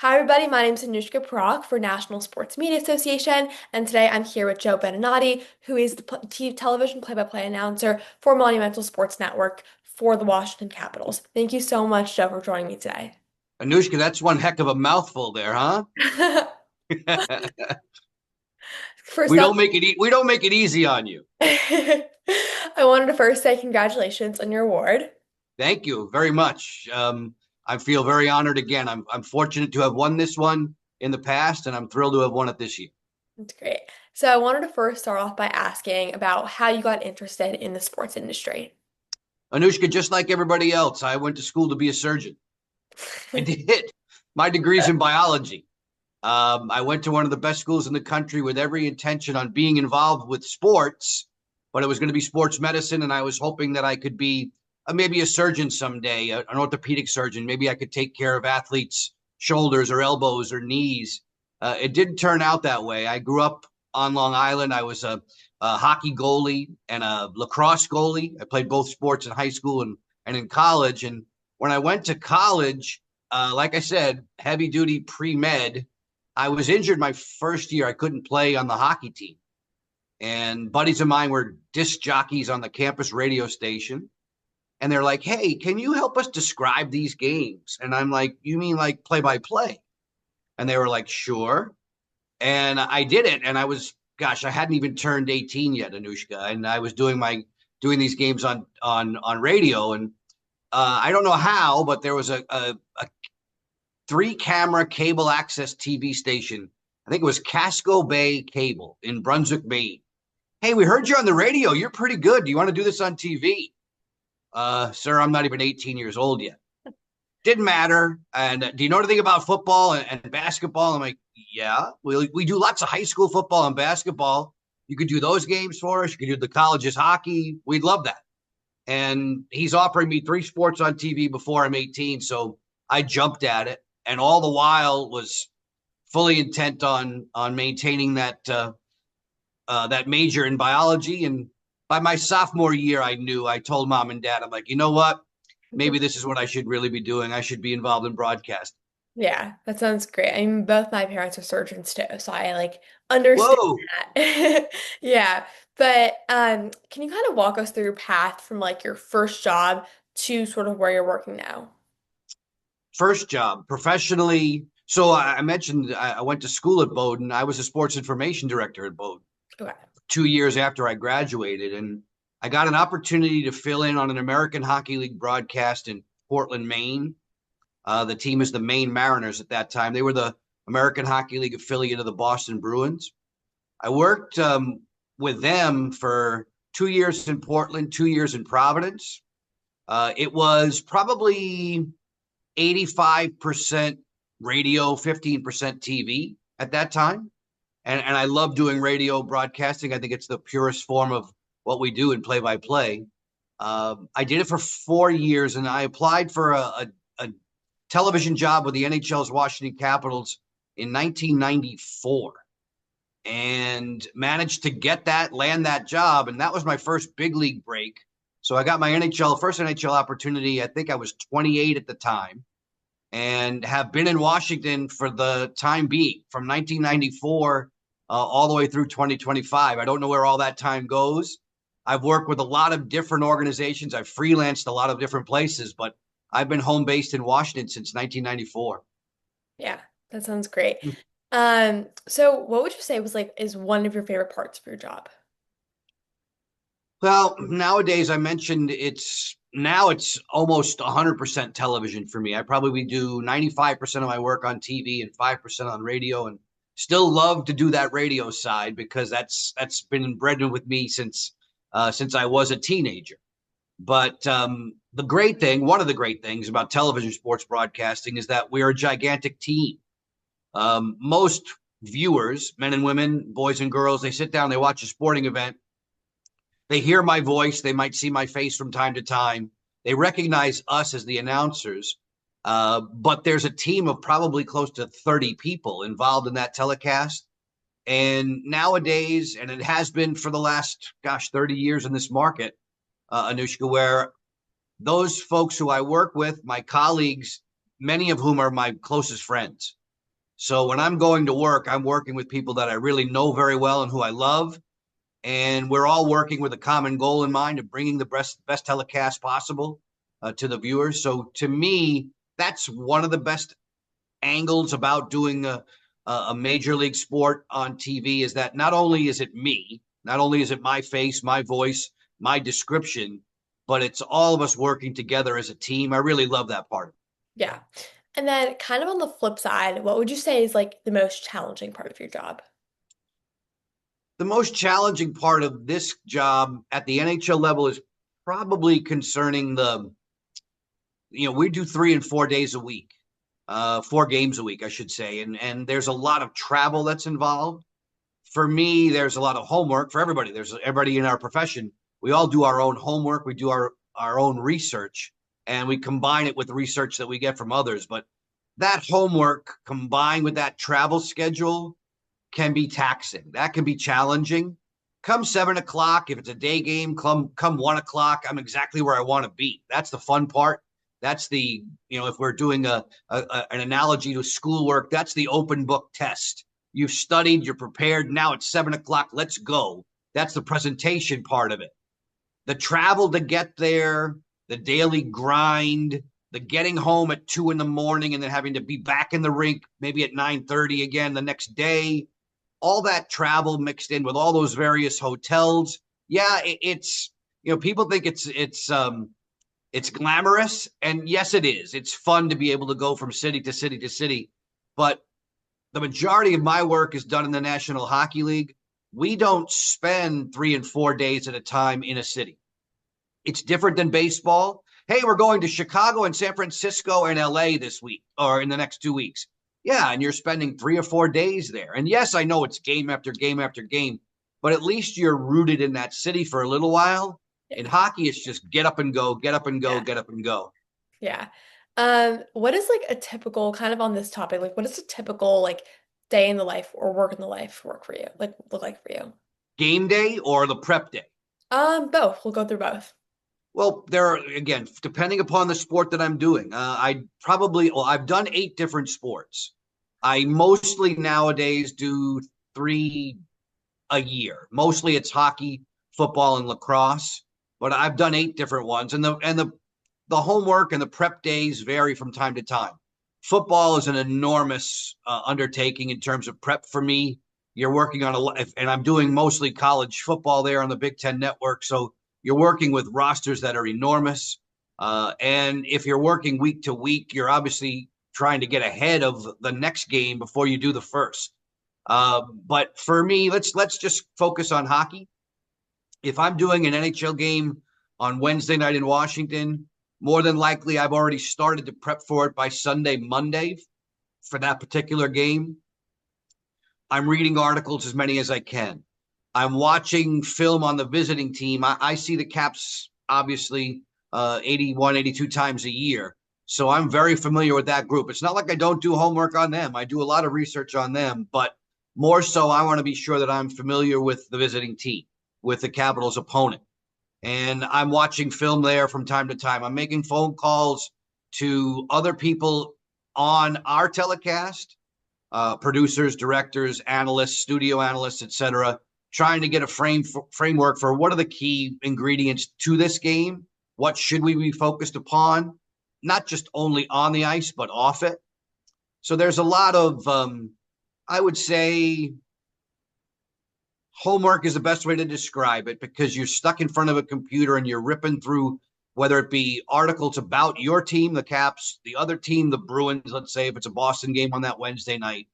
Hi, everybody. My name is Anushka Parak for National Sports Media Association, and today I'm here with Joe Beninati, who is the television play-by-play announcer for Monumental Sports Network for the Washington Capitals. Thank you so much, Joe, for joining me today. Anushka, that's one heck of a mouthful there, huh? First we up, don't make it we don't make it easy on you. I wanted to first say congratulations on your award. Thank you very much. I feel very honored again. I'm fortunate to have won this one in the past, and I'm thrilled to have won it this year. That's great. So I wanted to first start off by asking about how you got interested in the sports industry. Anushka, just like everybody else, I went to school to be a surgeon. I did. My degree's in biology. I went to one of the best schools in the country with every intention on being involved with sports, but it was going to be sports medicine, and I was hoping that I could be maybe a surgeon someday, an orthopedic surgeon. Maybe I could take care of athletes' shoulders or elbows or knees. It didn't turn out that way. I grew up on Long Island. I was a hockey goalie and a lacrosse goalie. I played both sports in high school and in college. And when I went to college, like I said, heavy duty pre med. I was injured my first year. I couldn't play on the hockey team. And buddies of mine were disc jockeys on the campus radio station. And they're like, hey, can you help us describe these games? And I'm like, you mean like play by play? And they were like, sure. And I did it. And I was, gosh, I hadn't even turned 18 yet, Anushka. And I was doing these games on radio. And I don't know how, but there was a three-camera cable access TV station. I think it was Casco Bay Cable in Brunswick, Maine. Hey, we heard you on the radio. You're pretty good. Do you want to do this on TV? Sir, I'm not even 18 years old yet. Didn't matter. And do you know anything about football and basketball? I'm like, yeah, we do lots of high school football and basketball. You could do those games for us. You could do the college's hockey. We'd love that. And he's offering me three sports on TV before I'm 18. So I jumped at it. And all the while was fully intent on maintaining that major in biology. And by my sophomore year, I told mom and dad, I'm like, you know what? Maybe this is what I should really be doing. I should be involved in broadcast. Yeah, that sounds great. I mean, both my parents are surgeons too, so I like understand Whoa. that. Yeah, but can you kind of walk us through your path from like your first job to sort of where you're working now? First job professionally. So I mentioned I went to school at Bowdoin. I was a sports information director at Bowdoin Okay. 2 years after I graduated. And I got an opportunity to fill in on an American Hockey League broadcast in Portland, Maine. The team is the Maine Mariners at that time. They were the American Hockey League affiliate of the Boston Bruins. I worked with them for 2 years in Portland, 2 years in Providence. It was probably 85% radio, 15% TV at that time. And I love doing radio broadcasting. I think it's the purest form of what we do in play by play. I did it for 4 years, and I applied for a television job with the NHL's Washington Capitals in 1994 and managed to land that job. And that was my first big league break. So I got my first NHL opportunity. I think I was 28 at the time and have been in Washington for the time being from 1994 all the way through 2025. I don't know where all that time goes. I've worked with a lot of different organizations. I've freelanced a lot of different places, but I've been home based in Washington since 1994. Yeah, that sounds great. So what would you say was like is one of your favorite parts of your job? Well, nowadays I mentioned it's almost 100% television for me. I probably do 95% of my work on TV and 5% on radio, and still love to do that radio side because that's been inbred with me since I was a teenager. But one of the great things about television sports broadcasting is that we're a gigantic team. Most viewers, men and women, boys and girls, they sit down, they watch a sporting event, they hear my voice, they might see my face from time to time, they recognize us as the announcers, but there's a team of probably close to 30 people involved in that telecast. And nowadays, and it has been for the last, 30 years in this market, Anushka, where those folks who I work with, my colleagues, many of whom are my closest friends. So when I'm going to work, I'm working with people that I really know very well and who I love. And we're all working with a common goal in mind of bringing the best telecast possible to the viewers. So to me, that's one of the best angles about doing a major league sport on TV is that not only is it me, not only is it my face, my voice, my description, but it's all of us working together as a team. I really love that part. Yeah. And then kind of on the flip side, what would you say is like the most challenging part of your job? The most challenging part of this job at the NHL level is probably concerning we do 3 and 4 days a week, 4 games a week, I should say. And there's a lot of travel that's involved. For me, there's a lot of homework for everybody. There's everybody in our profession. We all do our own homework. We do our own research, and we combine it with the research that we get from others. But that homework combined with that travel schedule can be taxing. That can be challenging. Come 7 o'clock, if it's a day game, come 1 o'clock, I'm exactly where I want to be. That's the fun part. That's if we're doing an analogy to schoolwork, that's the open book test. You've studied, you're prepared. Now it's 7 o'clock. Let's go. That's the presentation part of it. The travel to get there, the daily grind, the getting home at 2 in the morning and then having to be back in the rink maybe at 9:30 again the next day. All that travel mixed in with all those various hotels. Yeah, it's people think it's glamorous, and yes, it is. It's fun to be able to go from city to city to city, but the majority of my work is done in the National Hockey League. We don't spend 3 and 4 days at a time in a city. It's different than baseball. Hey, we're going to Chicago and San Francisco and LA this week or in the next 2 weeks. Yeah, and you're spending 3 or 4 days there. And yes, I know it's game after game after game, but at least you're rooted in that city for a little while. In hockey, it's just get up and go, get up and go, Yeah. get up and go. Yeah. What is like a typical kind of on this topic, like what is a typical like day in the life or work in the life work for you? Like look like for you? Game day or the prep day? Both. We'll go through both. Well, there are, again, depending upon the sport that I'm doing. I've done 8 different sports. I mostly nowadays do 3 a year. Mostly it's hockey, football, and lacrosse, but I've done 8 different ones. And the homework and the prep days vary from time to time. Football is an enormous undertaking in terms of prep for me. You're working on and I'm doing mostly college football there on the Big Ten Network. So you're working with rosters that are enormous. And if you're working week to week, you're obviously trying to get ahead of the next game before you do the first. But for me, let's just focus on hockey. If I'm doing an NHL game on Wednesday night in Washington, more than likely I've already started to prep for it by Sunday, Monday for that particular game. I'm reading articles as many as I can. I'm watching film on the visiting team. I see the Caps obviously 81, 82 times a year. So I'm very familiar with that group. It's not like I don't do homework on them. I do a lot of research on them, but more so I want to be sure that I'm familiar with the visiting team, with the Capitals opponent. And I'm watching film there from time to time. I'm making phone calls to other people on our telecast, producers, directors, analysts, studio analysts, etc., trying to get a framework for what are the key ingredients to this game. What should we be focused upon? Not just only on the ice, but off it. So there's a lot of, I would say, homework is the best way to describe it because you're stuck in front of a computer and you're ripping through, whether it be articles about your team, the Caps, the other team, the Bruins, let's say if it's a Boston game on that Wednesday night.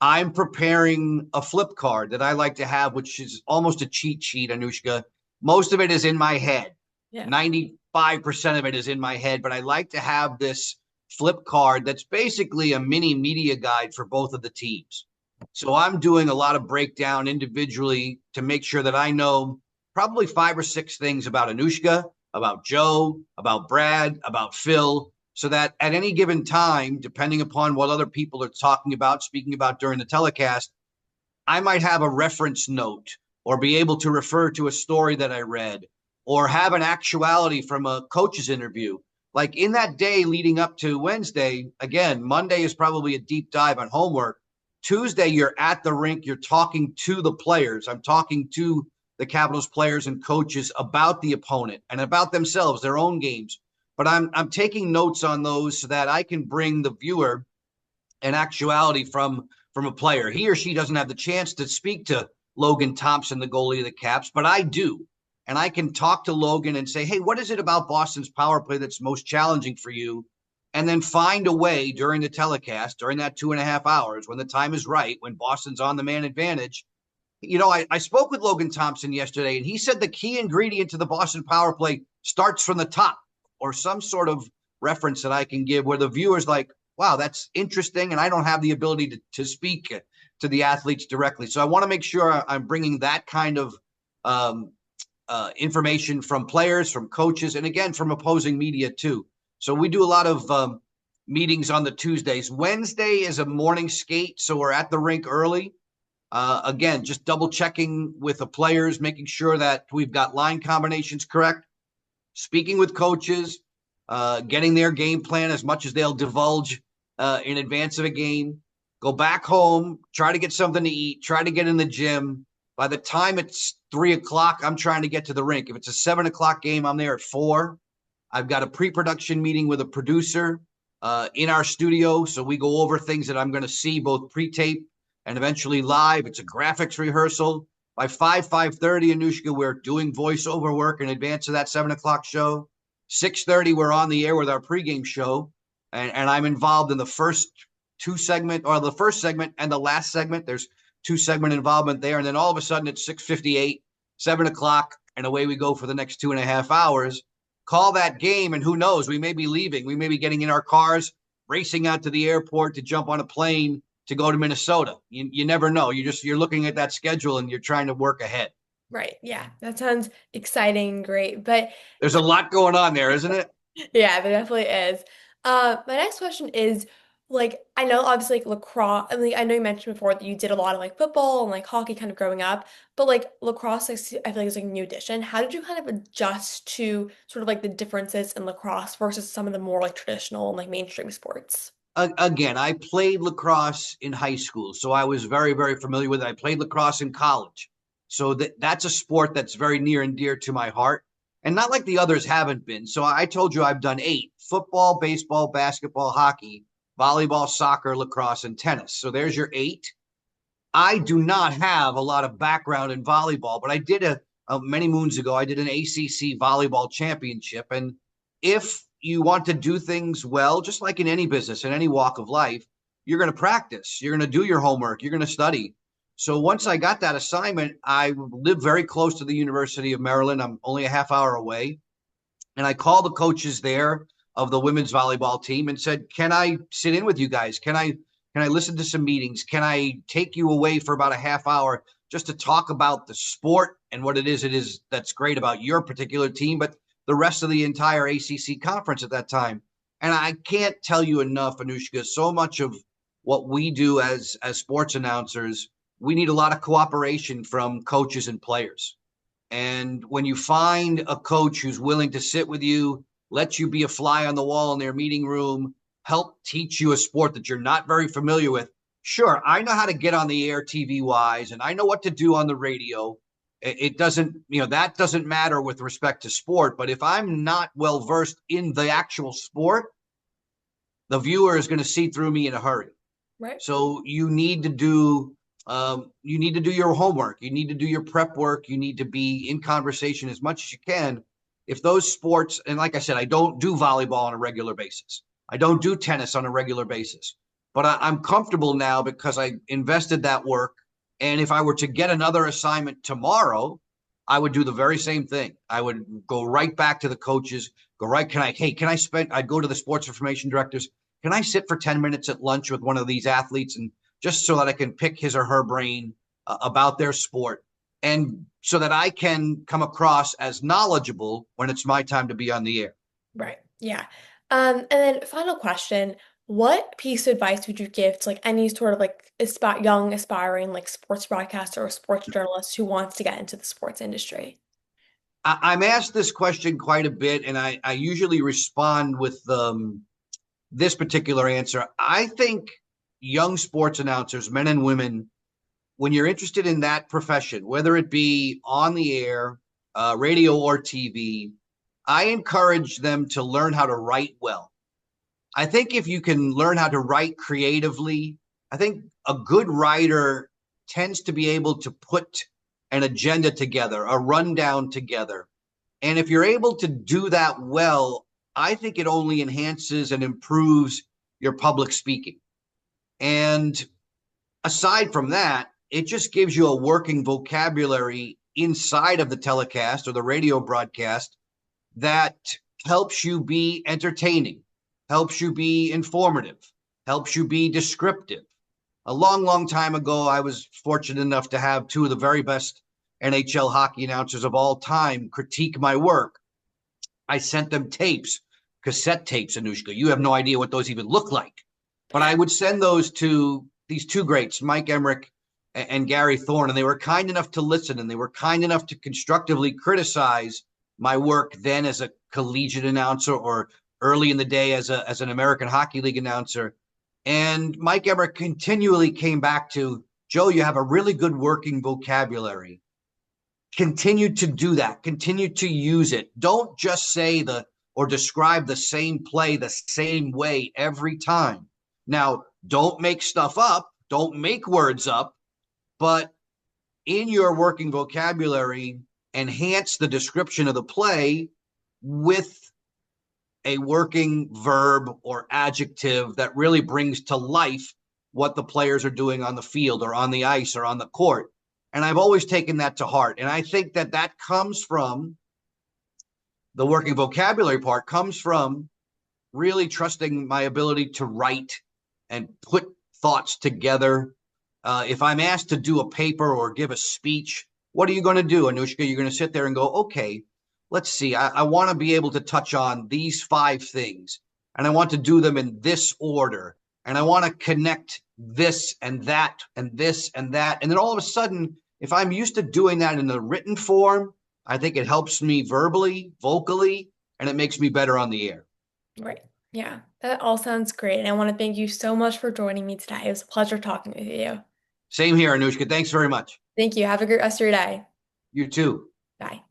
I'm preparing a flip card that I like to have, which is almost a cheat sheet, Anushka. Most of it is in my head. Yeah. 95% of it is in my head, but I like to have this flip card that's basically a mini media guide for both of the teams. So I'm doing a lot of breakdown individually to make sure that I know probably 5 or 6 things about Anushka, about Joe, about Brad, about Phil, so that at any given time, depending upon what other people are talking about, speaking about during the telecast, I might have a reference note or be able to refer to a story that I read or have an actuality from a coach's interview like in that day leading up to Wednesday, again, Monday is probably a deep dive on homework. Tuesday, you're at the rink, you're talking to the players. I'm talking to the Capitals players and coaches about the opponent and about themselves, their own games. But I'm taking notes on those so that I can bring the viewer an actuality from a player. He or she doesn't have the chance to speak to Logan Thompson, the goalie of the Caps, but I do. And I can talk to Logan and say, hey, what is it about Boston's power play that's most challenging for you? And then find a way during the telecast, during that 2.5 hours, when the time is right, when Boston's on the man advantage. I spoke with Logan Thompson yesterday, and he said the key ingredient to the Boston power play starts from the top, or some sort of reference that I can give where the viewer's like, wow, that's interesting. And I don't have the ability to speak to the athletes directly. So I want to make sure I'm bringing that kind of um, information from players, from coaches, and again, from opposing media too. So we do a lot of meetings on the Tuesdays. Wednesday is a morning skate. So we're at the rink early. Again, just double checking with the players, making sure that we've got line combinations correct, speaking with coaches, getting their game plan as much as they'll divulge in advance of a game. Go back home, try to get something to eat, try to get in the gym. By the time it's 3 o'clock, I'm trying to get to the rink. If it's a 7 o'clock game, I'm there at 4. I've got a pre-production meeting with a producer in our studio. So we go over things that I'm going to see both pre-tape and eventually live. It's a graphics rehearsal. By 5:30, Anushka, we're doing voiceover work in advance of that 7 o'clock show. 6:30, we're on the air with our pregame show. And I'm involved in the first the first segment and the last segment. There's 2 segment involvement there. And then all of a sudden it's 6:58, 7 o'clock, and away we go for the next 2.5 hours. Call that game, and who knows, we may be leaving. We may be getting in our cars, racing out to the airport to jump on a plane to go to Minnesota. You never know. You're looking at that schedule and you're trying to work ahead. Right. Yeah. That sounds exciting, great. But There's a lot going on there, isn't it? yeah, there definitely is. My next question is like I know obviously like lacrosse. I mean, I know you mentioned before that you did a lot of like football and like hockey kind of growing up, but like lacrosse, like, I feel like is like a new addition. How did you kind of adjust to sort of like the differences in lacrosse versus some of the more like traditional and like mainstream sports? Again, I played lacrosse in high school, so I was very, very familiar with it. I played lacrosse in college. So that's a sport that's very near and dear to my heart. And not like the others haven't been. So I told you I've done 8: football, baseball, basketball, hockey, volleyball, soccer, lacrosse, and tennis. So there's your 8. I do not have a lot of background in volleyball, but I did many moons ago. I did an ACC volleyball championship, and if you want to do things well, just like in any business, in any walk of life, you're going to practice. You're going to do your homework. You're going to study. So once I got that assignment, I live very close to the University of Maryland. I'm only a half hour away, and I called the coaches there of the women's volleyball team and said, "Can I sit in with you guys? Can I listen to some meetings? Can I take you away for about a half hour just to talk about the sport and what it is that's great about your particular team, but the rest of the entire ACC conference at that time?" And I can't tell you enough, Anushka, so much of what we do as sports announcers, we need a lot of cooperation from coaches and players. And when you find a coach who's willing to sit with you, let you be a fly on the wall in their meeting room, help teach you a sport that you're not very familiar with. Sure, I know how to get on the air TV wise, and I know what to do on the radio. It doesn't, that doesn't matter with respect to sport. But if I'm not well versed in the actual sport, the viewer is going to see through me in a hurry. Right. So you need to do your homework. You need to do your prep work. You need to be in conversation as much as you can. If those sports, and like I said, I don't do volleyball on a regular basis. I don't do tennis on a regular basis, but I'm comfortable now because I invested that work. And if I were to get another assignment tomorrow, I would do the very same thing. I would go right back to the coaches, I'd go to the sports information directors. Can I sit for 10 minutes at lunch with one of these athletes, and just so that I can pick his or her brain about their sport, and so that I can come across as knowledgeable when it's my time to be on the air? Right. Yeah. And then final question, what piece of advice would you give to like any sort of like young aspiring like sports broadcaster or sports journalist who wants to get into the sports industry? I'm asked this question quite a bit, and I usually respond with this particular answer. I think young sports announcers, men and women, when you're interested in that profession, whether it be on the air, radio, or TV, I encourage them to learn how to write well. I think if you can learn how to write creatively, I think a good writer tends to be able to put an agenda together, a rundown together. And if you're able to do that well, I think it only enhances and improves your public speaking. And aside from that, it just gives you a working vocabulary inside of the telecast or the radio broadcast that helps you be entertaining, helps you be informative, helps you be descriptive. A long, long time ago, I was fortunate enough to have two of the very best NHL hockey announcers of all time critique my work. I sent them tapes, cassette tapes, Anushka. You have no idea what those even look like. But I would send those to these two greats, Mike Emmerich and Gary Thorne, and they were kind enough to listen, and they were kind enough to constructively criticize my work then as a collegiate announcer or early in the day as an American Hockey League announcer. And Mike Emmerich continually came back to, Joe, you have a really good working vocabulary. Continue to do that. Continue to use it. Don't just say or describe the same play the same way every time. Now, don't make stuff up. Don't make words up. But in your working vocabulary, enhance the description of the play with a working verb or adjective that really brings to life what the players are doing on the field or on the ice or on the court. And I've always taken that to heart. And I think that comes from the working vocabulary part, comes from really trusting my ability to write and put thoughts together. If I'm asked to do a paper or give a speech, what are you going to do, Anushka? You're going to sit there and go, okay, let's see. I want to be able to touch on these 5 things, and I want to do them in this order, and I want to connect this and that and this and that. And then all of a sudden, if I'm used to doing that in the written form, I think it helps me verbally, vocally, and it makes me better on the air. Right. Yeah, that all sounds great. And I want to thank you so much for joining me today. It was a pleasure talking with you. Same here, Anushka. Thanks very much. Thank you. Have a great rest of your day. You too. Bye.